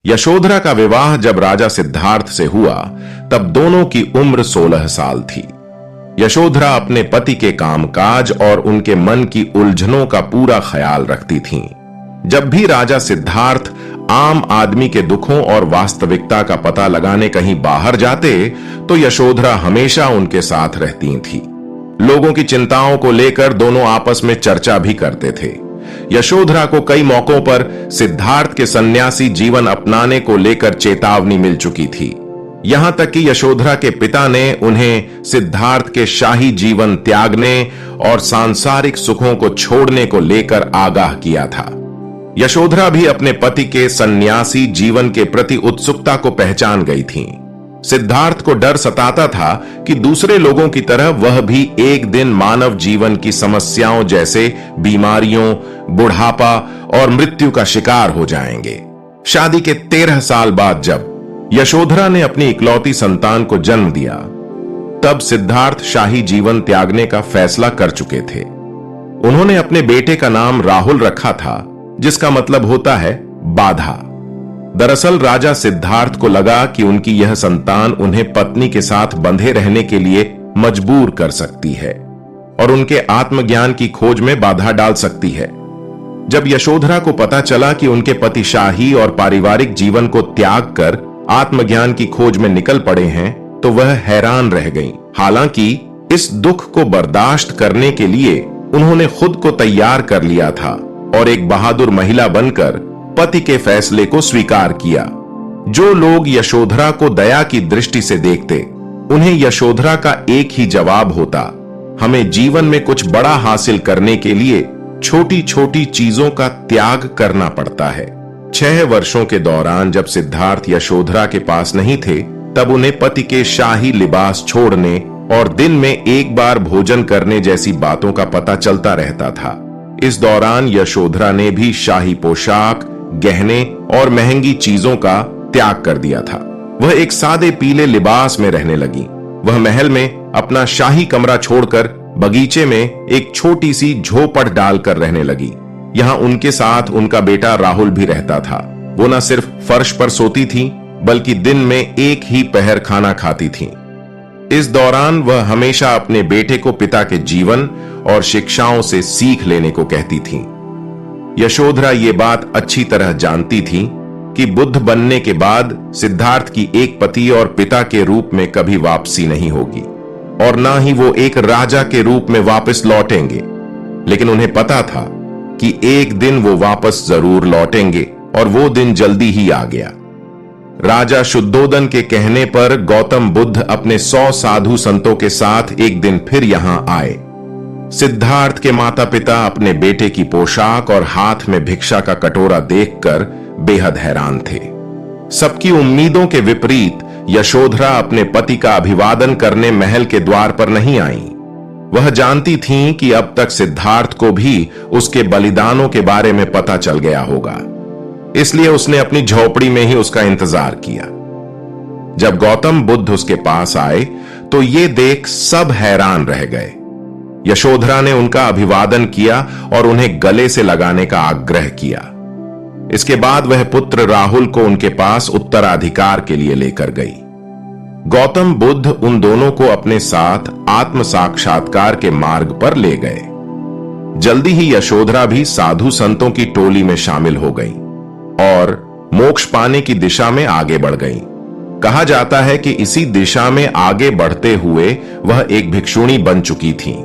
यशोधरा का विवाह जब राजा सिद्धार्थ से हुआ तब दोनों की उम्र 16 साल थी। यशोधरा अपने पति के कामकाज और उनके मन की उलझनों का पूरा ख्याल रखती थीं। जब भी राजा सिद्धार्थ आम आदमी के दुखों और वास्तविकता का पता लगाने कहीं बाहर जाते तो यशोधरा हमेशा उनके साथ रहती थी। लोगों की चिंताओं को लेकर दोनों आपस में चर्चा भी करते थे। यशोधरा को कई मौकों पर सिद्धार्थ के सन्यासी जीवन अपनाने को लेकर चेतावनी मिल चुकी थी। यहां तक कि यशोधरा के पिता ने उन्हें सिद्धार्थ के शाही जीवन त्यागने और सांसारिक सुखों को छोड़ने को लेकर आगाह किया था। यशोधरा भी अपने पति के सन्यासी जीवन के प्रति उत्सुकता को पहचान गई थीं। सिद्धार्थ को डर सताता था कि दूसरे लोगों की तरह वह भी एक दिन मानव जीवन की समस्याओं जैसे बीमारियों, बुढ़ापा और मृत्यु का शिकार हो जाएंगे। शादी के 13 साल बाद जब यशोधरा ने अपनी इकलौती संतान को जन्म दिया तब सिद्धार्थ शाही जीवन त्यागने का फैसला कर चुके थे। उन्होंने अपने बेटे का नाम राहुल रखा था, जिसका मतलब होता है बाधा। दरअसल राजा सिद्धार्थ को लगा कि उनकी यह संतान उन्हें पत्नी के साथ बंधे रहने के लिए मजबूर कर सकती है और उनके आत्मज्ञान की खोज में बाधा डाल सकती है। जब यशोधरा को पता चला कि उनके पति शाही और पारिवारिक जीवन को त्याग कर आत्मज्ञान की खोज में निकल पड़े हैं तो वह हैरान रह गईं। हालांकि इस दुख को बर्दाश्त करने के लिए उन्होंने खुद को तैयार कर लिया था और एक बहादुर महिला बनकर पति के फैसले को स्वीकार किया। जो लोग यशोधरा को दया की दृष्टि से देखते, उन्हें यशोधरा का एक ही जवाब होता, हमें जीवन में कुछ बड़ा हासिल करने के लिए छोटी छोटी चीजों का त्याग करना पड़ता है। 6 वर्षों के दौरान जब सिद्धार्थ यशोधरा के पास नहीं थे तब उन्हें पति के शाही लिबास छोड़ने और दिन में एक बार भोजन करने जैसी बातों का पता चलता रहता था। इस दौरान यशोधरा ने भी शाही पोशाक, गहने और महंगी चीजों का त्याग कर दिया था। वह एक सादे पीले लिबास में रहने लगी। वह महल में अपना शाही कमरा छोड़कर बगीचे में एक छोटी सी झोपड़ डालकर रहने लगी। यहां उनके साथ उनका बेटा राहुल भी रहता था। वो न सिर्फ फर्श पर सोती थी बल्कि दिन में एक ही पहर खाना खाती थी। इस दौरान वह हमेशा अपने बेटे को पिता के जीवन और शिक्षाओं से सीख लेने को कहती थी। यशोधरा ये बात अच्छी तरह जानती थी कि बुद्ध बनने के बाद सिद्धार्थ की एक पति और पिता के रूप में कभी वापसी नहीं होगी और ना ही वो एक राजा के रूप में वापस लौटेंगे। लेकिन उन्हें पता था कि एक दिन वो वापस जरूर लौटेंगे और वो दिन जल्दी ही आ गया। राजा शुद्धोदन के कहने पर गौतम बुद्ध अपने 100 साधु संतों के साथ एक दिन फिर यहां आए। सिद्धार्थ के माता पिता अपने बेटे की पोशाक और हाथ में भिक्षा का कटोरा देखकर बेहद हैरान थे। सबकी उम्मीदों के विपरीत यशोधरा अपने पति का अभिवादन करने महल के द्वार पर नहीं आई। वह जानती थीं कि अब तक सिद्धार्थ को भी उसके बलिदानों के बारे में पता चल गया होगा, इसलिए उसने अपनी झोपड़ी में ही उसका इंतजार किया। जब गौतम बुद्ध उसके पास आए तो ये देख सब हैरान रह गए। यशोधरा ने उनका अभिवादन किया और उन्हें गले से लगाने का आग्रह किया। इसके बाद वह पुत्र राहुल को उनके पास उत्तराधिकार के लिए लेकर गई। गौतम बुद्ध उन दोनों को अपने साथ आत्म साक्षात्कार के मार्ग पर ले गए। जल्दी ही यशोधरा भी साधु संतों की टोली में शामिल हो गई और मोक्ष पाने की दिशा में आगे बढ़ गई। कहा जाता है कि इसी दिशा में आगे बढ़ते हुए वह एक भिक्षुणी बन चुकी थी।